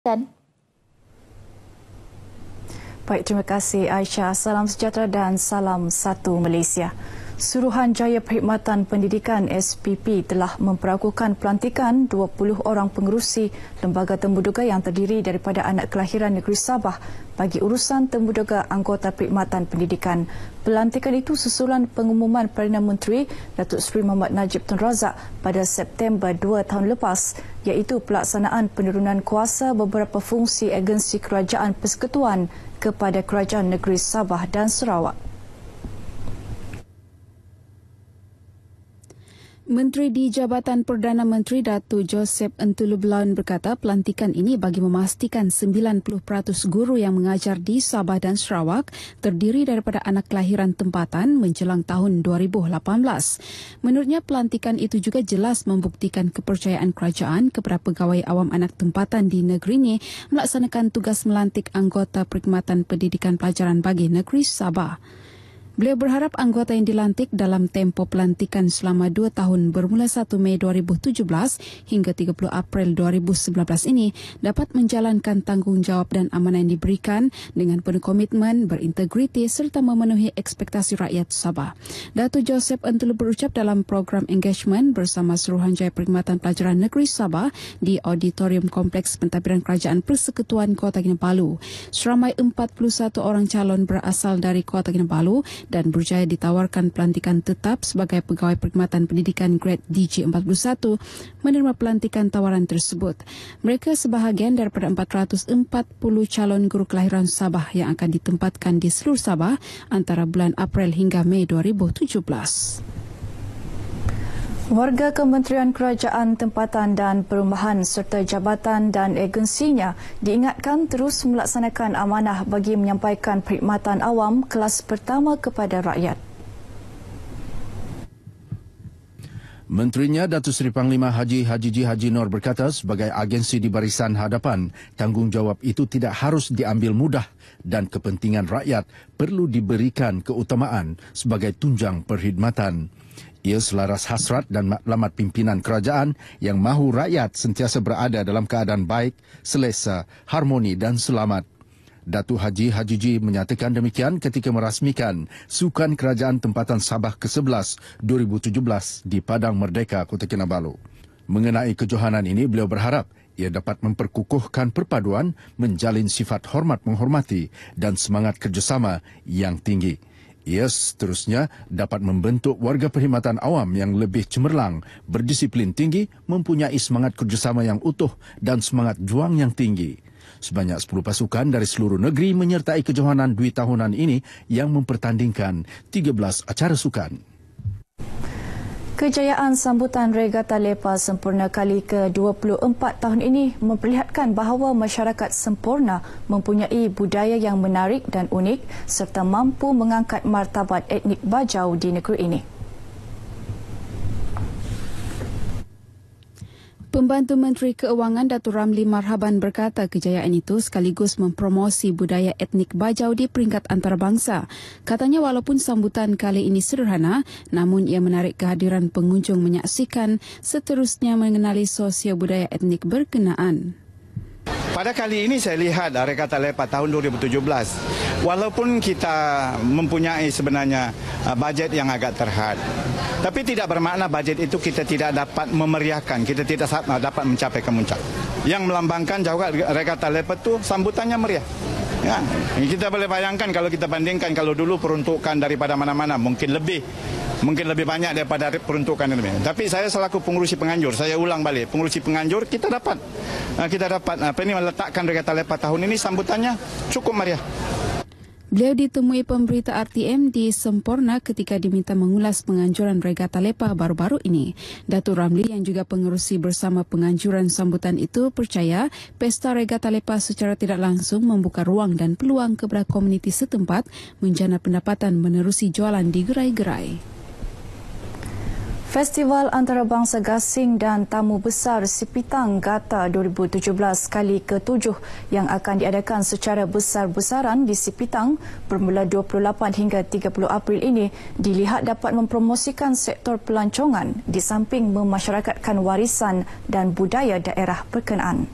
Dan baik, terima kasih Aisyah. Salam sejahtera dan salam satu Malaysia. Suruhanjaya Perkhidmatan Pendidikan SPP telah memperakukan pelantikan 20 orang pengerusi Lembaga Temuduga yang terdiri daripada anak kelahiran negeri Sabah bagi urusan temuduga anggota Perkhidmatan Pendidikan. Pelantikan itu susulan pengumuman Perdana Menteri Datuk Seri Muhammad Najib Tun Razak pada September 2 tahun lepas, iaitu pelaksanaan penurunan kuasa beberapa fungsi agensi kerajaan persekutuan kepada Kerajaan Negeri Sabah dan Sarawak. Menteri di Jabatan Perdana Menteri Datuk Joseph Entulu Blaun berkata pelantikan ini bagi memastikan 90% guru yang mengajar di Sabah dan Sarawak terdiri daripada anak kelahiran tempatan menjelang tahun 2018. Menurutnya pelantikan itu juga jelas membuktikan kepercayaan kerajaan kepada pegawai awam anak tempatan di negeri ini melaksanakan tugas melantik anggota Perkhidmatan Pendidikan Pelajaran bagi negeri Sabah. Beliau berharap anggota yang dilantik dalam tempoh pelantikan selama 2 tahun bermula 1 Mei 2017 hingga 30 April 2019 ini dapat menjalankan tanggungjawab dan amanah yang diberikan dengan penuh komitmen, berintegriti serta memenuhi ekspektasi rakyat Sabah. Datuk Joseph Entulu berucap dalam program engagement bersama Suruhanjaya Perkhidmatan Pelajaran Negeri Sabah di Auditorium Kompleks Pentadbiran Kerajaan Persekutuan Kota Kinabalu. Seramai 41 orang calon berasal dari Kota Kinabalu dan berjaya ditawarkan pelantikan tetap sebagai pegawai perkhidmatan pendidikan grade DG41 menerima pelantikan tawaran tersebut. Mereka sebahagian daripada 440 calon guru kelahiran Sabah yang akan ditempatkan di seluruh Sabah antara bulan April hingga Mei 2017. Warga Kementerian Kerajaan Tempatan dan Perumahan serta jabatan dan agensinya diingatkan terus melaksanakan amanah bagi menyampaikan perkhidmatan awam kelas pertama kepada rakyat. Menterinya Datuk Seri Panglima Haji Haji Nur berkata sebagai agensi di barisan hadapan, tanggungjawab itu tidak harus diambil mudah dan kepentingan rakyat perlu diberikan keutamaan sebagai tunjang perkhidmatan. Ia selaras hasrat dan matlamat pimpinan kerajaan yang mahu rakyat sentiasa berada dalam keadaan baik, selesa, harmoni dan selamat. Datuk Haji menyatakan demikian ketika merasmikan Sukan Kerajaan Tempatan Sabah ke-11 2017 di Padang Merdeka, Kota Kinabalu. Mengenai kejohanan ini, beliau berharap ia dapat memperkukuhkan perpaduan, menjalin sifat hormat menghormati dan semangat kerjasama yang tinggi. Ia seterusnya dapat membentuk warga perkhidmatan awam yang lebih cemerlang, berdisiplin tinggi, mempunyai semangat kerjasama yang utuh dan semangat juang yang tinggi. Sebanyak 10 pasukan dari seluruh negeri menyertai kejohanan dwi tahunan ini yang mempertandingkan 13 acara sukan. Kejayaan sambutan Regata Lepa Sempurna kali ke-24 tahun ini memperlihatkan bahawa masyarakat sempurna mempunyai budaya yang menarik dan unik serta mampu mengangkat martabat etnik Bajau di negeri ini. Pembantu Menteri Keuangan Datuk Ramli Marhaban berkata kejayaan itu sekaligus mempromosi budaya etnik Bajau di peringkat antarabangsa. Katanya walaupun sambutan kali ini sederhana, namun ia menarik kehadiran pengunjung menyaksikan seterusnya mengenali sosio budaya etnik berkenaan. Pada kali ini saya lihat Regata Lepa tahun 2017, walaupun kita mempunyai sebenarnya bajet yang agak terhad, tapi tidak bermakna bajet itu kita tidak dapat memeriahkan, kita tidak dapat mencapai kemuncak. Yang melambangkan juga Regata Lepa itu sambutannya meriah. Ya, kita boleh bayangkan kalau kita bandingkan kalau dulu peruntukan daripada mana-mana mungkin lebih banyak daripada peruntukan ini. Tapi saya selaku pengurusi penganjur, saya ulang balik, pengurusi penganjur kita dapat meletakkan Regata Lepa tahun ini sambutannya cukup meriah. Beliau ditemui pemberita RTM di Semporna ketika diminta mengulas penganjuran Regata Lepa baru-baru ini. Datuk Ramli yang juga pengerusi bersama penganjuran sambutan itu percaya Pesta Regata Lepa secara tidak langsung membuka ruang dan peluang kepada komuniti setempat menjana pendapatan menerusi jualan di gerai-gerai. Festival Antarabangsa Gasing dan Tamu Besar Sipitang Gata 2017 kali ke-7 yang akan diadakan secara besar-besaran di Sipitang bermula 28 hingga 30 April ini dilihat dapat mempromosikan sektor pelancongan di samping memasyarakatkan warisan dan budaya daerah berkenaan.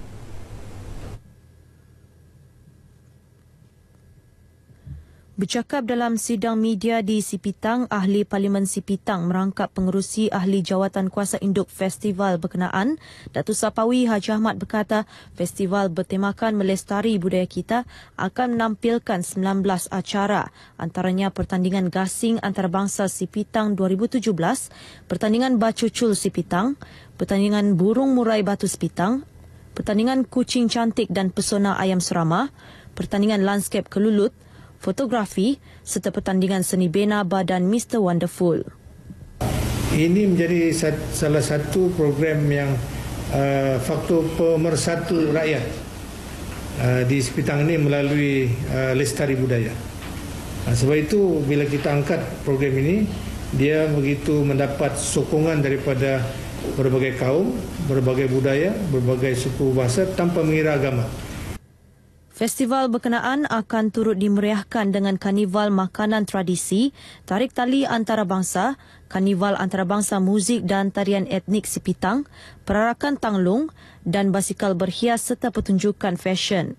Bercakap dalam sidang media di Sipitang, Ahli Parlimen Sipitang merangkap pengerusi Ahli Jawatan Kuasa Induk Festival berkenaan, Datuk Sapawi Haji Ahmad berkata festival bertemakan melestari budaya kita akan menampilkan 19 acara, antaranya pertandingan gasing antarabangsa Sipitang 2017, pertandingan bacucul Sipitang, pertandingan burung murai batu Sipitang, pertandingan kucing cantik dan pesona ayam Serama, pertandingan lanskap Kelulut, fotografi serta pertandingan seni bena badan Mr. Wonderful. Ini menjadi salah satu program yang faktor pemersatu rakyat di Sipitang ini melalui lestari budaya. Sebab itu bila kita angkat program ini, dia begitu mendapat sokongan daripada berbagai kaum, berbagai budaya, berbagai suku bahasa tanpa mengira agama. Festival berkenaan akan turut dimeriahkan dengan karnival makanan tradisi, tarik tali antarabangsa, karnival antarabangsa muzik dan tarian etnik Sipitang, perarakan tanglung dan basikal berhias serta pertunjukan fashion.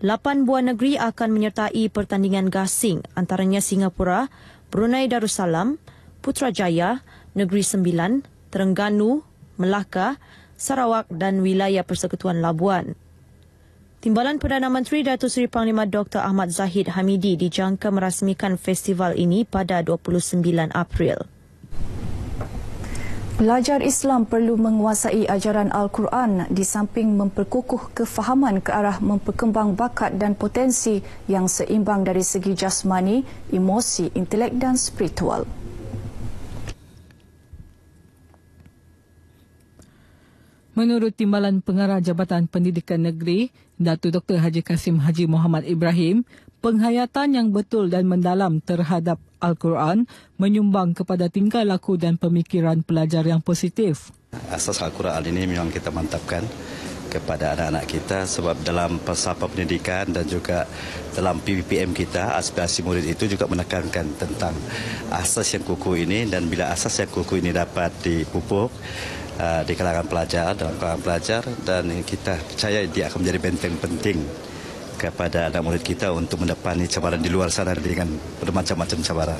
8 buah negeri akan menyertai pertandingan gasing, antaranya Singapura, Brunei Darussalam, Putrajaya, Negeri Sembilan, Terengganu, Melaka, Sarawak dan wilayah Persekutuan Labuan. Timbalan Perdana Menteri Datuk Seri Panglima Dr. Ahmad Zahid Hamidi dijangka merasmikan festival ini pada 29 April. Pelajar Islam perlu menguasai ajaran Al-Quran di samping memperkukuh kefahaman ke arah memperkembang bakat dan potensi yang seimbang dari segi jasmani, emosi, intelek dan spiritual. Menurut Timbalan Pengarah Jabatan Pendidikan Negeri, Datuk Dr. Haji Kasim Haji Muhammad Ibrahim, penghayatan yang betul dan mendalam terhadap Al-Quran menyumbang kepada tingkah laku dan pemikiran pelajar yang positif. Asas Al-Quran ini memang kita mantapkan kepada anak-anak kita sebab dalam falsafah pendidikan dan juga dalam PPPM kita, aspirasi murid itu juga menekankan tentang asas yang kukuh ini, dan bila asas yang kukuh ini dapat dipupuk di kalangan pelajar, dan kita percaya dia akan menjadi benteng penting kepada anak murid kita untuk mendapati cabaran di luar sana dengan bermacam-macam cabaran.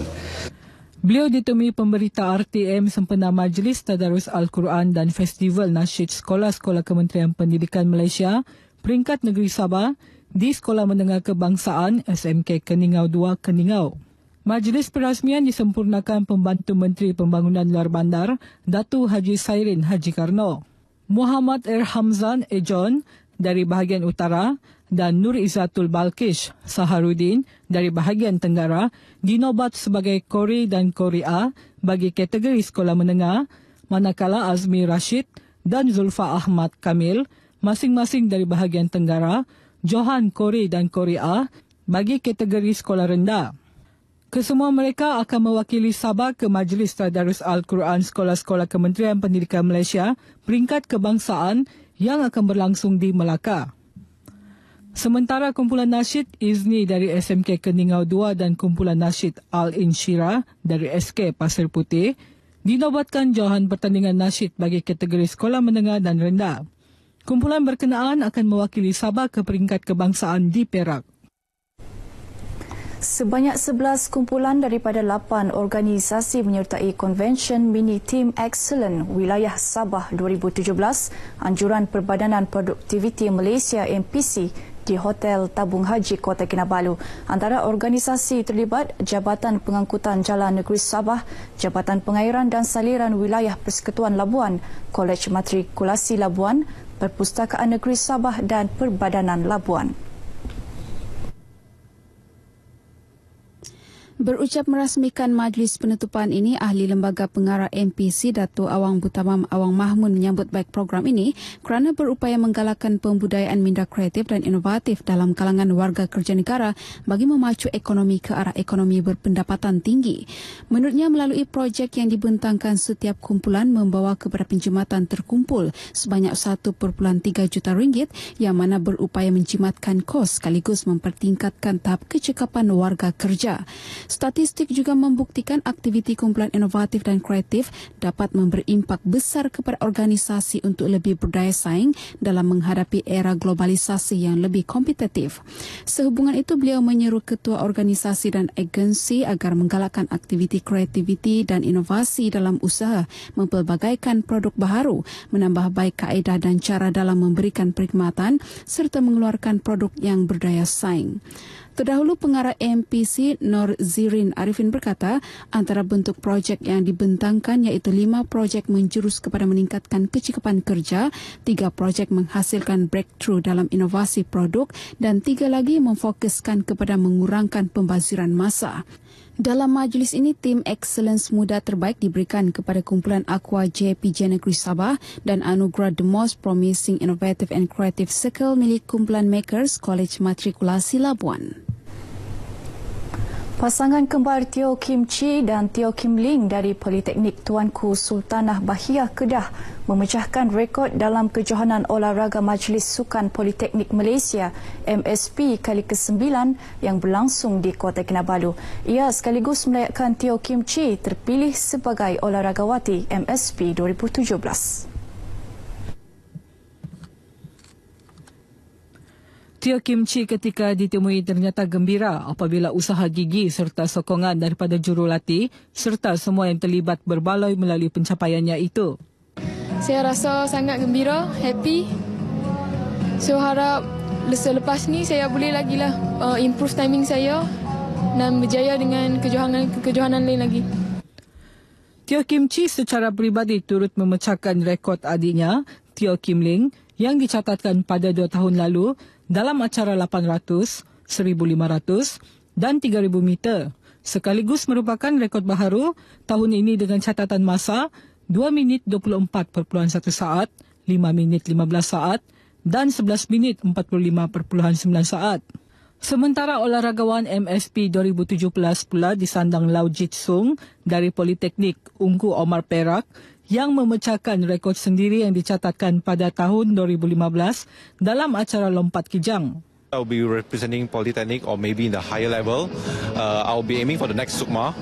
Beliau ditemui pemberita RTM sempena Majlis Tadarus Al-Quran dan Festival Nasyid Sekolah-Sekolah Kementerian Pendidikan Malaysia peringkat negeri Sabah di Sekolah Menengah Kebangsaan SMK Keningau 2 Keningau. Majlis perasmian disempurnakan Pembantu Menteri Pembangunan Luar Bandar, Datuk Haji Sairin Haji Karno. Muhammad Hamzan Ejon dari bahagian utara dan Nur Izzatul Balkish Saharudin dari bahagian tenggara dinobat sebagai Kori dan Kori A bagi kategori sekolah menengah, manakala Azmi Rashid dan Zulfa Ahmad Kamil masing-masing dari bahagian tenggara, Johan Kori dan Kori A bagi kategori sekolah rendah. Kesemua mereka akan mewakili Sabah ke Majlis Tadarus Al-Quran Sekolah-Sekolah Kementerian Pendidikan Malaysia peringkat kebangsaan yang akan berlangsung di Melaka. Sementara kumpulan nasyid Izni dari SMK Keningau 2 dan kumpulan nasyid Al-Insyirah dari SK Pasir Putih dinobatkan jauhan pertandingan nasyid bagi kategori sekolah menengah dan rendah. Kumpulan berkenaan akan mewakili Sabah ke peringkat kebangsaan di Perak. Sebanyak 11 kumpulan daripada 8 organisasi menyertai Convention Mini Team Excellent Wilayah Sabah 2017, Anjuran Perbadanan Produktiviti Malaysia MPC di Hotel Tabung Haji Kota Kinabalu. Antara organisasi terlibat Jabatan Pengangkutan Jalan Negeri Sabah, Jabatan Pengairan dan Saliran Wilayah Persekutuan Labuan, Kolej Matrikulasi Labuan, Perpustakaan Negeri Sabah dan Perbadanan Labuan. Berucap merasmikan majlis penutupan ini, Ahli Lembaga Pengarah MPC Datuk Awang Butamam Awang Mahmud menyambut baik program ini kerana berupaya menggalakkan pembudayaan minda kreatif dan inovatif dalam kalangan warga kerja negara bagi memacu ekonomi ke arah ekonomi berpendapatan tinggi. Menurutnya, melalui projek yang dibentangkan, setiap kumpulan membawa kepada penjimatan terkumpul sebanyak 1.3 juta ringgit yang mana berupaya menjimatkan kos sekaligus mempertingkatkan tahap kecekapan warga kerja. Statistik juga membuktikan aktiviti kumpulan inovatif dan kreatif dapat memberi impak besar kepada organisasi untuk lebih berdaya saing dalam menghadapi era globalisasi yang lebih kompetitif. Sehubungan itu, beliau menyeru ketua organisasi dan agensi agar menggalakkan aktiviti kreativiti dan inovasi dalam usaha mempelbagaikan produk baharu, menambah baik kaedah dan cara dalam memberikan perkhidmatan serta mengeluarkan produk yang berdaya saing. Terdahulu, pengarah MPC Nur Zirin Arifin berkata, antara bentuk projek yang dibentangkan iaitu 5 projek menjurus kepada meningkatkan kecekapan kerja, 3 projek menghasilkan breakthrough dalam inovasi produk dan 3 lagi memfokuskan kepada mengurangkan pembaziran masa. Dalam majlis ini, tim Excellence Muda terbaik diberikan kepada kumpulan Aqua JPJ Negeri Sabah dan anugerah The Most Promising Innovative and Creative Circle milik kumpulan Makers College Matrikulasi Labuan. Pasangan kembar Teo Kim Chi dan Teo Kim Ling dari Politeknik Tuanku Sultanah Bahiyah Kedah memecahkan rekod dalam kejohanan olahraga Majlis Sukan Politeknik Malaysia MSP kali ke-9 yang berlangsung di Kota Kinabalu. Ia sekaligus melayakkan Teo Kim Chi terpilih sebagai olahragawati MSP 2017. Teo Kim Chi ketika ditemui ternyata gembira apabila usaha gigi serta sokongan daripada jurulatih serta semua yang terlibat berbaloi melalui pencapaiannya itu. Saya rasa sangat gembira, happy. So harap selepas ni saya boleh lagi lah improve timing saya dan berjaya dengan kejohanan lain lagi. Teo Kim Chi secara peribadi turut memecahkan rekod adiknya, Teo Kim Ling, yang dicatatkan pada 2 tahun lalu dalam acara 800, 1,500 dan 3,000 meter. Sekaligus merupakan rekod baharu tahun ini dengan catatan masa 2 minit 24.1 saat, 5 minit 15 saat dan 11 minit 45.9 saat. Sementara olahragawan MSP 2017 pula disandang Lau Jit Sung dari Politeknik Ungku Omar Perak yang memecahkan rekod sendiri yang dicatatkan pada tahun 2015 dalam acara lompat kijang. I'll be representing Polytechnic or maybe in the higher level. I'll be aiming for the next SUKMA,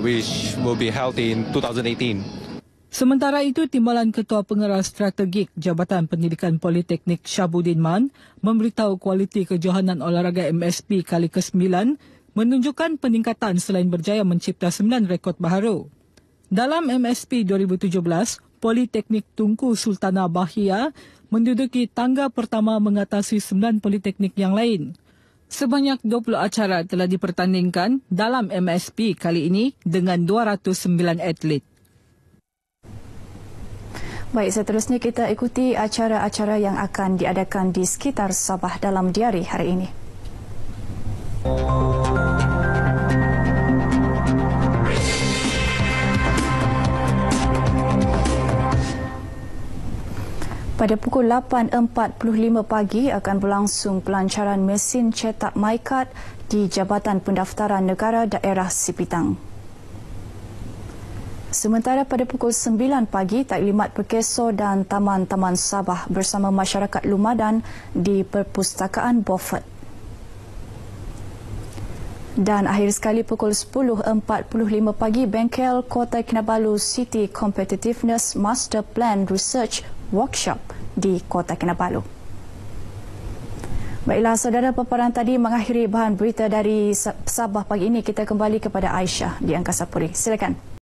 which will be held in 2018. Sementara itu, Timbalan Ketua Pengarah Strategik Jabatan Pendidikan Politeknik Syabuddin Man memberitahu kualiti kejohanan olahraga MSP kali ke-9 menunjukkan peningkatan selain berjaya mencipta 9 rekod baharu. Dalam MSP 2017, Politeknik Tunku Sultanah Bahiyah menduduki tangga pertama mengatasi 9 politeknik yang lain. Sebanyak 20 acara telah dipertandingkan dalam MSP kali ini dengan 209 atlet. Baik, seterusnya kita ikuti acara-acara yang akan diadakan di sekitar Sabah dalam diari hari ini. Pada pukul 8.45 pagi akan berlangsung pelancaran mesin cetak MyCard di Jabatan Pendaftaran Negara Daerah Sipitang. Sementara pada pukul 9 pagi, Taklimat Perkeso dan Taman-Taman Sabah bersama masyarakat lumadan di Perpustakaan Beaufort. Dan akhir sekali pukul 10.45 pagi, Bengkel Kota Kinabalu City Competitiveness Master Plan Research Workshop di Kota Kinabalu. Baiklah saudara, paparan tadi mengakhiri bahan berita dari Sabah pagi ini. Kita kembali kepada Aisyah di Angkasa Puri. Silakan.